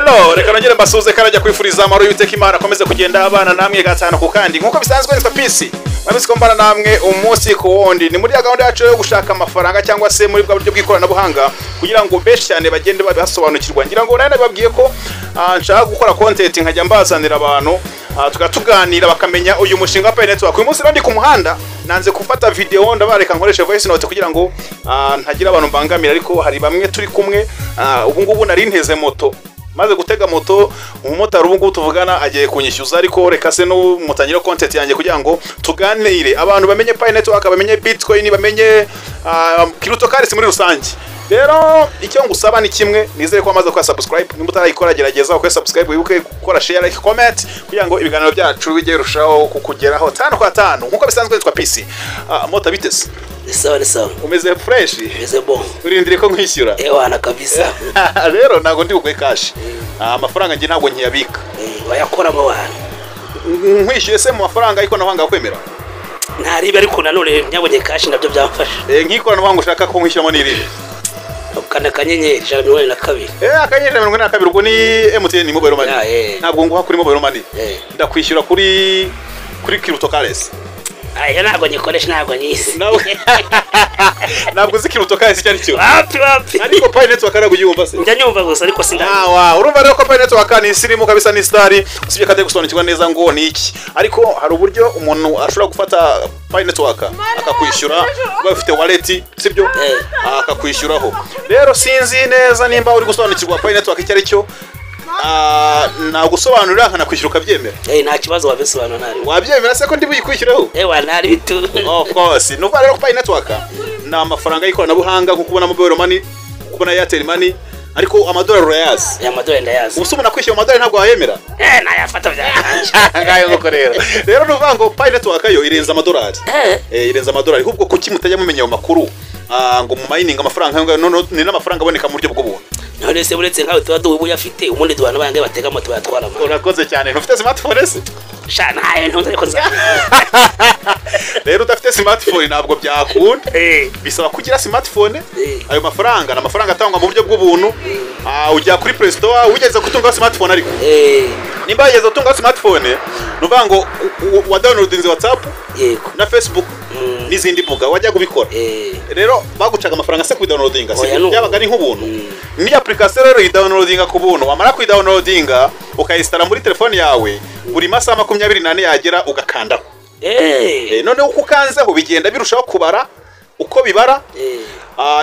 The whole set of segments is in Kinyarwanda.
Hello, reka nongere mbasuze karajya kwifuriza amaro y'Uwiteka Imana akomeze kugenda abana namwe gatano ku kandi nkuko bisanzwe nitwa Peace. Mabisiko mbana namwe umunsi ku wundi. Ni muri gahunda yacu yo gushaka amafaranga cyangwa se muri bwa buryo bw'ikoranabuhanga kugira ngo benshi cyane bagende babihasobanukirwa. Ngira ngo nane babwiye ko nshaka gukora content nkajya mbazanira abantu tukatuganira bakamenya uyu mushinga wa Network. Uyu munsi ndi ku muhanda nanze gufata video ndabareka nkoresha voice note kugira ngo ntagira abantu mbangamira, ariko hari bamwe turi kumwe ubu ngubu nari nteze moto maze gutega moto umumotari ubu ngubu tuvugana agiye kunyishyuza, ariko reka se no mutangire content yanjye kugira ngo tuganire abantu bamenye Network, bamenye Bitcoin, bamenye cryptocurrency muri rusange. Rero icyo ngusaba ni kimwe, nizere ko amaze kwa subscribe, nimba utarayikora gerageza ko subscribe, wibuke gukora share, like, comment kugira ngo ibiganiro byacu bijye rushaho kukugeraho 5 kwa 5 nkuko bisanzwe nitwa Peace. Mota bitese sawa umeze fresh, umeze bon, urindire ko nkwishyura ewana kabisa. Rero nago ndi bugwe cash, amafaranga ngi ntabwo nkiyabika, wayakora mu bantu nkwishyuye se mu mafaranga ariko navanga kwemera ntaribe, ariko nanone nyabonye cash nabyo byamfasha. Nkikora navanga ushaka ko nkwishyuramo n'irire ukana kanyenyeri 142 akanyenyeri 142 ubwo ni MTN mobile money, ntabwo nguha kuri mobile money, ndakwishyura kuri cryptocurrency. Aya ntabwo nyikoresha, ntabwo nyisi ntabwo uzi cryptocurrency cyari cyo wapi ariko Network arago yumva se njya nyumva gusa ariko sindana. Urumva rero ko Network ni sirimu kabisa, ni star, usibye kate gusobanukirwa neza ngo ni iki, ariko hari uburyo umuntu ashobora gufata Network akakwishyura bafite wallet, sibyo akakwishyuraho. Rero sinzi neza nimba uri gusobanukirwa Network cyari cyo, nagusobanurira nkana kwishyura ukabyemera. Nta kibazo wabisobanura nari wabyemera se ko ndi buyikwishyiraho. Nari bitu of course nuva rero ko Network na amafaranga y'ikoranabuhanga nko kubona mobile money, kubona Airtel money, ariko amadolari urayazi. Amadolari ndayazi. Usubuna kwishyura amadolari ntabwo wayemera. Nayafata byanje ngayo ngoko rero nuva ngo Network yo irenza amadolari, irenza amadolari, ahubwo kuki mutajya mumenya ayo makuru ngo mu mining amafaranga ni n'amafaranga aboneka mu buryo bw'ubuntu. None se buretse nkawe tuba duhuye afite umundi duhana bange batega moto batwara. Urakoze cyane. Ntufite smartphone se? Shana haye ntunze ko nza. Rero udafite smartphone ntabwo byakunda. Bisaba kugira smartphone. Ayo mafaranga na mafaranga atangwa mu buryo bw'ubuntu. Ujya kuri Play Store ugeze gutunga smartphone, ariko nimba yageze gutunga smartphone nuvuga ngo wa downloadinze WhatsApp na Facebook n'izindi mbuga wajya kubikora. Rero bagucaga amafaranga se ku downloadinga, se yabaga ari nk'ubuntu. Ni application rero i-downloadinga ku buntu, wamara ku downloadinga ukayistara muri telefone yawe, buri masaha 24 yagera ugakandaho. None uko ukanzeho bigenda birushaho kubara, uko bibara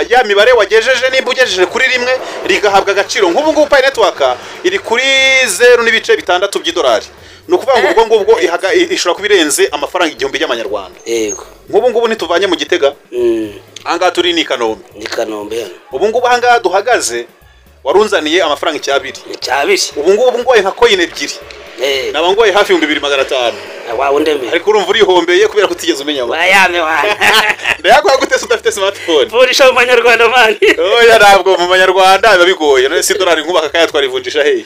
ya mibare wagejeje nimba ugejeje kuri rimwe rigahabwa agaciro. Nk'ubu ngubu Network iri kuri 0.6 by'idolari, nukuvuga ngo ubwo ishobora kubirenze amafaranga 1000 y'amanyarwanda. Nk'ubu ngubu nituvanye mu Gitega, anga turi ni Kanombe. Ubu ngubu anga duhagaze warunzaniye amafaranga 200. Ubu ngubu ngoye nka coin 2. Naba ngoye hafi 2500. Wawe ndeme. Ariko urumva urihombeye kubera kutigeze umenya ngo. Wayame wana. Ndayakwa gute udafite smartphone? Vurisha mu Manyarwanda mani. Oya ntabwo mu Manyarwanda biba bigoye. None si dolari nkubaka kaya twarivunjisha hehe.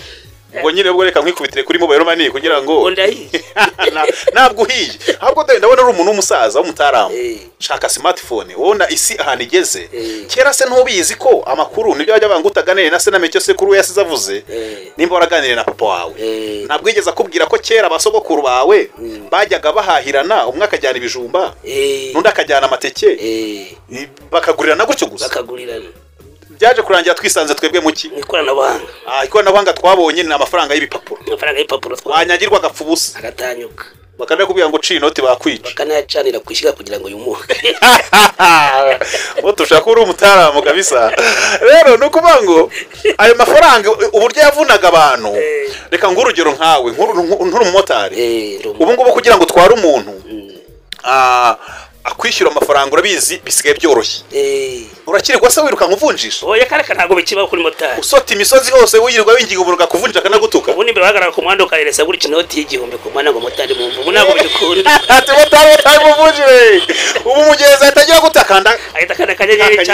Ubwo nyine ubwo reka nkwikubitire kuri mobile money kugira ngo ntabwo uhiye. Ahubwo ndabona ari umuntu w'umusaza w'umutaramu. Shaka smartphone. Ubona isi ahantu igeze. Kera se ntubizi ko amakuru nibyo bajya bangutaganire na se na mecyo se kuri yasize avuze. Nimba waraganire na papa wawe. Ntabwo yigeze akubwira ko kera abasogokuru bawe bajyaga bahahirana, umwe akajyana ibijumba, n'undi akajyana amateke, bakagurirana gutyo gusa. Bakagurirana. Byaje kurangira twisanze twebwe muki ikoranabuhanga. Ikoranabuhanga twabonye ni amafaranga y'ibipapuro. Amafaranga y'ibipapuro wanyagirwa agapfubusa agatanyuka, bakana kubwira ngo ci inoti bakwica, bakana yacanira kwishyira kugira ngo yumuke. Tushaka uri umutaramu kabisa. Rero nukuvuga ngo ayo mafaranga uburyo yavunaga abantu, reka ngurugero nkawe nkuru umumotari, ubu ngubu kugira ngo tware umuntu akwishyura amafaranga urabizi bisigaye byoroshye. Urakirwa se wiruka nkuvunjisha? Oya kareka ntago bikiba kuri motari. Usota imisozi hose wirirwa wingiga uburuga kuvunjika kanagutuka. Ubu nimbe bahagarara ku mwanda ukareresa guri kinoti y'igihumbi ku mwana ngo motari mu mvubu ntago bikunda. Ati motari muvunjire. Ubu mugeza atagira gutakanda. Ahita kana kanyenyeri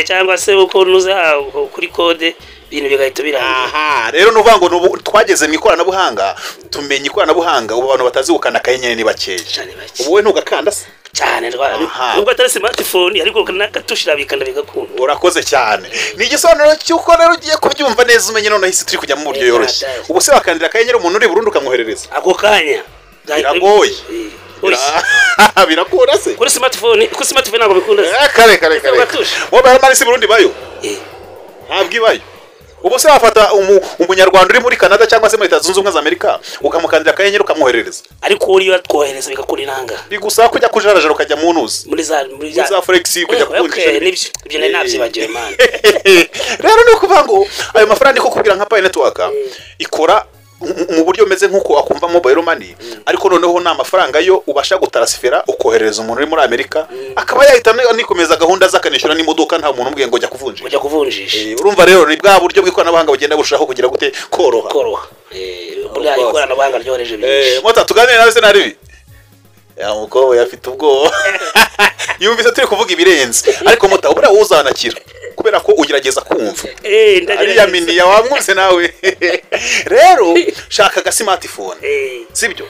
cyangwa se uko nuza kuri code ibintu bigahita birangira. Rero nuvuga ngo twageze mu ikoranabuhanga, tumenye ikoranabuhanga, ubu abantu batazi gukana kanyenyeri ni bakeje. Ubu we ntugakanda se? cyane nubwo atari smartphone ariko nakatushira bikanda bigakunda. Urakoze cyane. Ni igisobanuro cyuko rero ugiye kubyumva neza umenye none hisi turi kujya mu buryo yoroshye. Ubu se wakandira akanyenyeri umuntu uri Burundi ukamwoherereza ako kanya biragoye. Birakunda se kuri smartphone ntabwo bikunda kare mobile money si Burundi bayo ntabwo ibayo. Ubu se wafata umunyarwanda uri muri Canada cyangwa se muri Leta Zunze Ubumwe za Amerika ukamukandira akanyenyeri ukamwoherereza, ariko uri batwohereza bigakora inanga bigusaba kujya kujarajara ukajya mu ntuzi muri za Forex kujya kuvunjisha ibyo nabyibagiwe man. Rero no kuvuga ngo ayo mafaranga niko kubwira nka Pi Network ikora mu buryo meze nkuko akumva mobile money, ariko noneho na amafaranga yo ubasha gutarasifera ukohereza umuntu uri muri Amerika akaba yahita nikomeza gahunda zakanishyura n'imodoka nta muntu ubwiye ngo jya kuvunjisha. Urumva rero ni bwa buryo bw'ikoranabuhanga bugenda bushaho kugira gute koroha. Buriya ikoranabuhanga ryohereje byinshi. Mota tuganire nawe se naribi ya muko yafite ubwo yumvise turi kuvuga ibirenze, ariko mota ubura uzanakira kubera ko ugerageza kumva ari ya mini ya wamwumse nawe. Rero shaka ga smartphone sibyo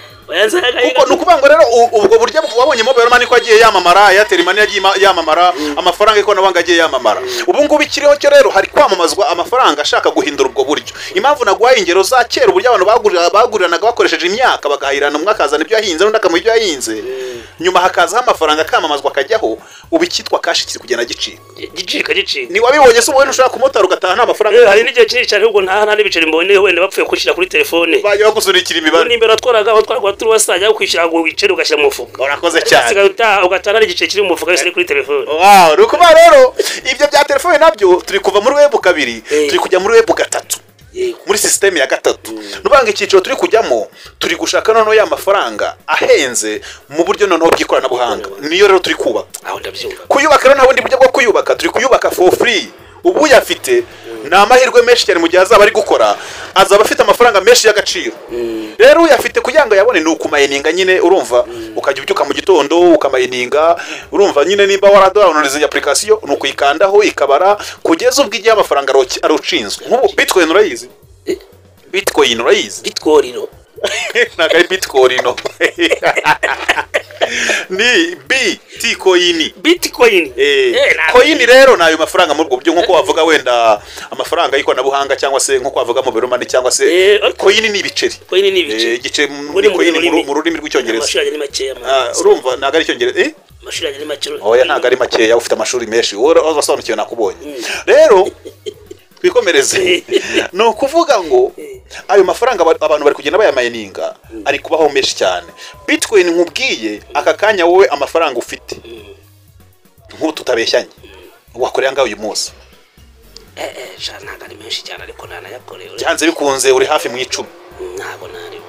kuko nukubango rero ubwo buryo wabonye mobile money ko agiye yamamara ya Telemani yagiye yamamara amafaranga iko nabanga agiye yamamara. Ubu ngubu ikiriho cyo rero hari kwamamazwa amafaranga ashaka guhindura ubwo buryo. Impamvu nagwaye ingero za kera uburyo abantu baguranaga bakoresheje imyaka bagahirana umwe akazana ibyo yahinze n'undi akamuha ibyo yahinze, nyuma hakaza amafaranga kamamazwa akajyaho ubikitwa cash kiri kugenda gicika. Ni wabibonye se ubone ushaka kumotara ugataha nta mafaranga hari n'igihe kinini cyane ubwo nta n'ibiceri mbone wenda bapfuye kushira kuri telefone bajya bagusurikira imibare n'imbere twaraga turi wasajya kwishyira ngo wicere ugashyira mu mufuka. Urakoze cyane ugatana n'igice kiri mu mufuka yose kuri telefone. Wow, rukuba rero ibyo bya telefone nabyo turi kuva muri web 2 turi kujya muri web 3 muri system ya 3. Nubanga ikiciro turi kujyamo turi gushaka noneho ya mafaranga ahenze mu buryo noneho bw'ikoranabuhanga. Niyo rero turi kubaka aho ndabyumva kuyubaka rero nta bundi buryo bwo kuyubaka, turi kuyubaka for free. Ubu yafite na amahirwe menshi cyane mu gihe azaba ari gukora azaba afite amafaranga menshi y'agaciro. Rero uyafite kugira ngo yabone nukumayininga nyine urumva ukajya ubyuka mu gitondo ukamayininga urumva nyine nimba waradownloadize iyi application nukuyikandaho ikabara kugeza ubwo igihe amafaranga arucinzwe. Nk'ubu Bitcoin urayizi? Bitcoin nagaye Bitcoin ni Bitcoin coin rero nayo mafaranga mu buryo nko wavuga wenda amafaranga y'ikoranabuhanga cyangwa se nko wavuga mu biromani cyangwa se coin ni ibiceri. Igice muri coin mu rurimi rw'icyongereza urumva naga ari icyongereza amashuri ari make. Oya naga ari make ya ufite amashuri menshi wasobanukiwe nakubonye. Rero twikomereze no kuvuga ngo ayo mafaranga abantu bari kugenda bayamayininga ari kubaho menshi cyane. Bitcoin nkubwiye aka kanya wowe amafaranga ufite nk'ubu tutabeshyanye wakorera ngaho uyu munsi ntabwo ari menshi cyane ariko nanayakorewe byanze bikunze uri hafi mu 10. ntabwo nari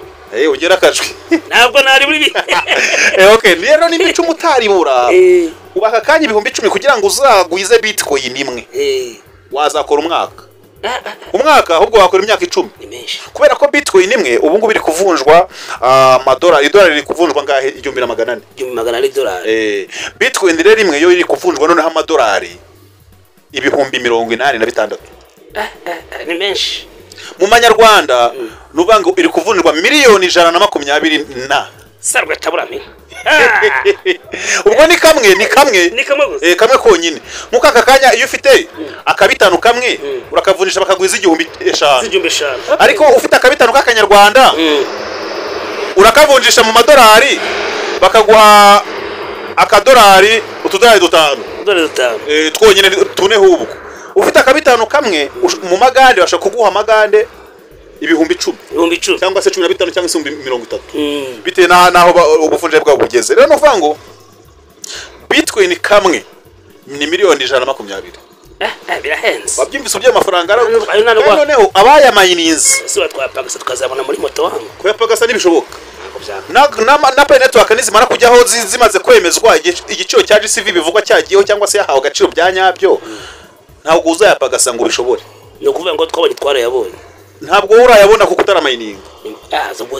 ugera akajwi ntabwo nari muri okay rero ni 10 utaribura ubaka kanya 10,000 kugira ngo uzagwize Bitcoin imwe wazakora umwaka ahubwo wakora imyaka 10 kubera ko Bitcoin imwe ubu ngubu iri kuvunjwa amadolari. Idolari iri kuvunjwa ngahe 1,800 Bitcoin rero imwe yo iri kuvunjwa noneho amadolari 86,000. ni menshi mu manyarwanda nubanga iri kuvunjwa miliyoni 120 na sarwa taburame. Ubwo ni kamwe kamwe konyine nkuko aka kanya iyo ufite akabitanu kamwe urakavunjisha bakagwiza 5,000 ariko ufite akabitanu k'akanyarwanda urakavunjisha mu madolari bakaguha akadolari utudolari 5 twonyine tune hubwo. Ufite akabitanu kamwe mu magande bashaka kuguha magande 10,000 cyangwa se 15 cyangwa se 30 bite naho ubuvunje bwabo bugeze. Rero novuga ngo Bitcoin kamwe ni miliyoni 120. Birahenze babyumvise ubyo amafaranga noneho abayamayininze si batwapagasa tukazabona muri moto wangu kuyapagasa nibishoboka na Pi Network nizimara kujyaho zimaze kwemezwa igiciro cya GCV bivugwa cyagiyeho cyangwa se yahawe agaciro byanyabyo ntabwo uzayapagasa ngo bishobore. No kuvuga ngo twabonye twarayabonye ntabwo urayabona kuko utaramayininga.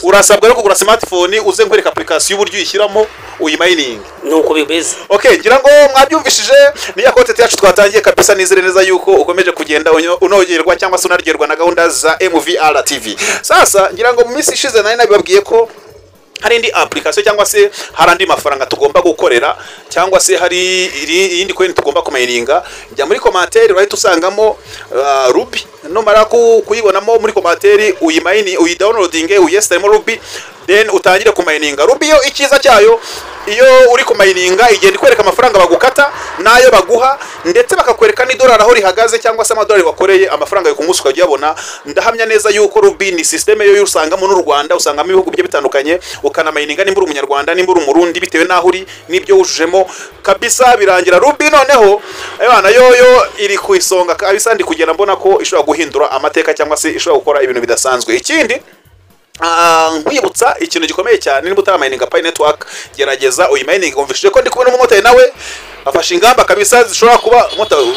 Urasabwa rero kugura smartphone uze nkwereka application y'uburyo uyishyiramo uyimayininga nuko bibeze. Okay ngira ngo mwabyumvishije niya content yacu twatangiye kabisa nizere neza yuko ukomeje kugenda unogerwa cyangwa se unargerwa na gahunda za MVR TV. Sasa ngira ngo mu minsi ishize nari nabibabwiye ko hari indi application cyangwa se hari andi mafaranga tugomba gukorera cyangwa se hari iyindi coin tugomba kumayininga, jya muri commentaire urahita usangamo Ruby, numara kuyibonamo muri commentaire uyidownloadinge uyesitemo Ruby, then utangire kumayininga Ruby. Yo ikiza cyayo iyo uri kumayininga igenda ikwereka amafaranga bagukata nayo baguha, ndetse bakakwereka n'idolari aho rihagaze cyangwa se amadolari wakoreye amafaranga yo kumunsi ukajyabona. Ndahamya neza yuko Ruby ni system yo usangamo n'u Rwanda, usangamo ibihugu bye bitandukanye, ukanamayininga nimba uri umunyarwanda nimba uri umurundi bitewe naho uri nibyo wujujemo kabisa birangira. Ruby noneho abana yoyo iri ku isonga kabisa, ndi kugenda mbona ko ishobora guhindura amateka cyangwa se ishobora gukora ibintu bidasanzwe. Ikindi nkwibutsa ikintu gikomeye cyane, niba utamayininga Pi Network gerageza uyimayininga. Umvishije ko ndi kubona umumotari nawe afashe ingamba kabisa zishobora kuba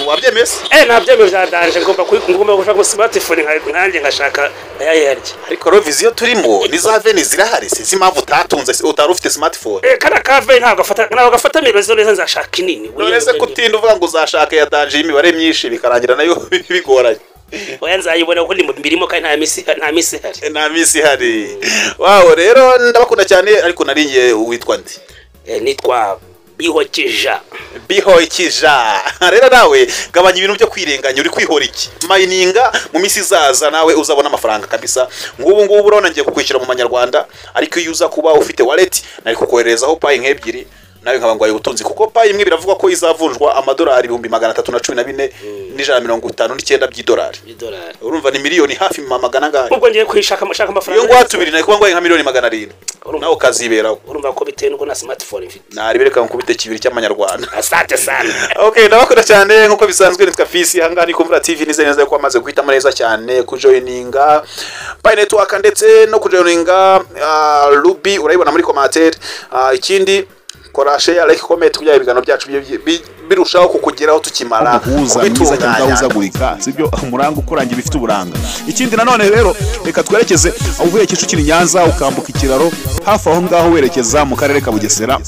wabyemese. Nabyemeye byadanje, ngomba gushaka smartphone nkanjye ngashaka ayayarye. Ariko ro vision turimo ni za veni zirahari, si impamvu utatunze utari ufite smartphone. Kana kave ntabwo gafata mirozo neza, nzashaka inini. Nonese kutinda uvuga ngo uzashaka ya danje y'imibare myinshi bikarangira nayo bigoranye. Oya nzayibona uko mbirimo kandi nta misi hari. Wow, rero ndabakunda cyane, ariko naringiye witwa ndi? Nitwa Bihokija. Rero nawe gabanya ibintu byo kwirenganya, uri kwihora iki? Mayininga mu misi zaza nawe uzabona amafaranga kabisa. Ngubu urabona ngiye kukwishyura mu manyarwanda, ariko iyo uza kuba ufite wallet nari kukoherezaho Pi nk'ebyiri nawe nkaba ngwaye ubutunzi, kuko Pi imwe biravugwa ko izavunjwa amadolari 314 n'$159 by'idolari. Urumva ni miliyoni hafi magana ngahe. Ubwo ngiye kwishaka amafaranga. Iyo ngwatubiri nayo kuba ngwaye nka miliyoni 700. Nawe ukaziberaho. Urumva ko bitewe nuko na smartphone mfite. Naribereka nkubite kibiri cy'amanyarwanda. Asante sana. Okay, ndabakunda cyane nkuko bisanzwe nitwa Fisi hangani kumvura TV nize neza ko amaze guhitamo neza cyane kujoininga Pi Network ndetse no kujoininga Ruby, urayibona muri commentaire. Ikindi kora share, like, comment kugira ibigano byacu birushaho kukugeraho tukimara kubitunganya sibyo umuranga ukuranga bifite uburanga. Ikindi nanone rero reka twerekeze uvuye Kicukiro Nyanza ukambuka ikiraro hafi aho ngaho werekeza mu karere ka Bugesera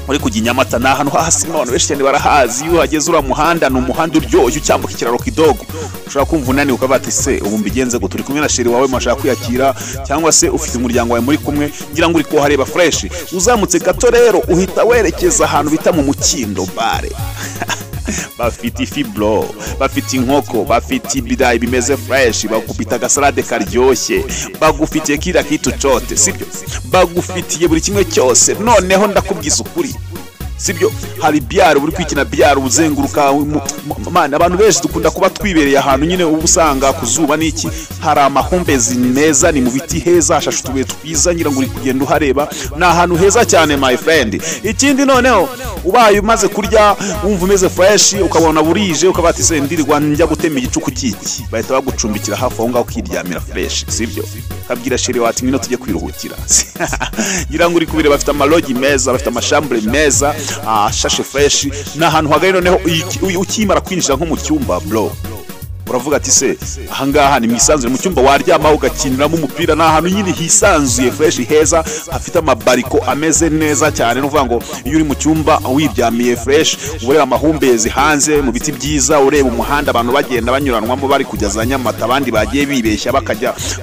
muri kujya Nyamata, na hano hasi abantu benshi cyane barahazi. Iyo hageze ura muhanda ni umuhanda uryoshye ucyambuka ikiraro kidogo, ushobora kumva unani ukabati se ubu mbigenze ngo turi kumwe na sheri wawe mashaka kwiyakira, cyangwa se ufite umuryango wawe muri kumwe ngira ngo uri kuhareba fresh. Uzamutse gato rero uhita werekeza ahantu bita mu Mukindo bare. Bafite ifiblo, bafite inkoko, bafite ibirayi bimeze fresh, bagufite agasalade karyoshye, bagufitiye kira kitu cote sibyo, bagufitiye buri kimwe cyose. Noneho ndakubwiza ukuri sibyo, hari byaro buri kwikina byaro uzenguruka man. Abantu benshi dukunda kuba twibereye ahantu nyine ubusanga kuzuba niki, hari amahumbezi meza, ni mu biti heza, hashashe utubuye twiza, ngira ngo uri kugenda uhareba, ni ahantu heza cyane my friend. Ikindi noneho ubaye umaze kurya wumva umeze fresh, ukabona burije ukabati se ndirirwa njya gutema igicuku kiki, bahita bagucumbikira hafi aho ngaho ukiryamira fresh sibyo. Kabwira sheri wati ngino tujye kwiruhukira. Ngira ngo uri kubire bafite amalogi meza, bafite amashambre meza, shashe fresh, na hantu hagari. Noneho ukimara kwinjira nko mu cyumba bro, uravuga ati se ahangaha ni misanzwe mu cyumba waryama ugakiniramo umupira, na hantu nyine hisanzuye fresh heza, hafite amabariko ameze neza cyane. Nuvuga ngo iyo uri mu cyumba wiryamiye fresh, ureba amahumbezi hanze mu biti byiza, ureba umuhanda abantu bagenda banyuranwamo bari kugeza Nyamata, abandi bagiye bibeshya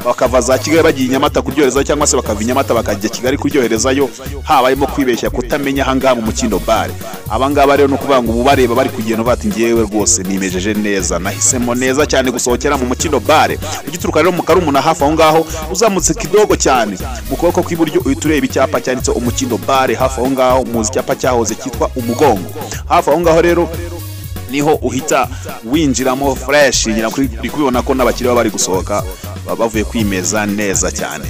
bakava za Kigali bagiye Nyamata kuryohereza, cyangwa se bakava Nyamata bakajya Kigali kuryoherezayo, habayemo kwibeshya kutamenya ahangaha mu Mukindo bare. Abangaba rero no kuvuga ngo ubareba bari kugenda bati ngiyewe rwose nimejeje neza, nahisemo neza cyane gusohokera mu Mukindo bare. Ugituruka rero mu Karumuna hafi aho ngaho, uzamutse kidogo cyane mu kuboko kw'iburyo uhita ureba icyapa cyanditse Umukindo bare. Hafi aho ngaho muzi icyapa cyahoze cyitwa Umugongo. Hafi aho ngaho rero niho uhita winjiramo fresh, ngira kuri kubibona ko n'abakiriya bari gusohoka bavuye kwimeza neza cyane.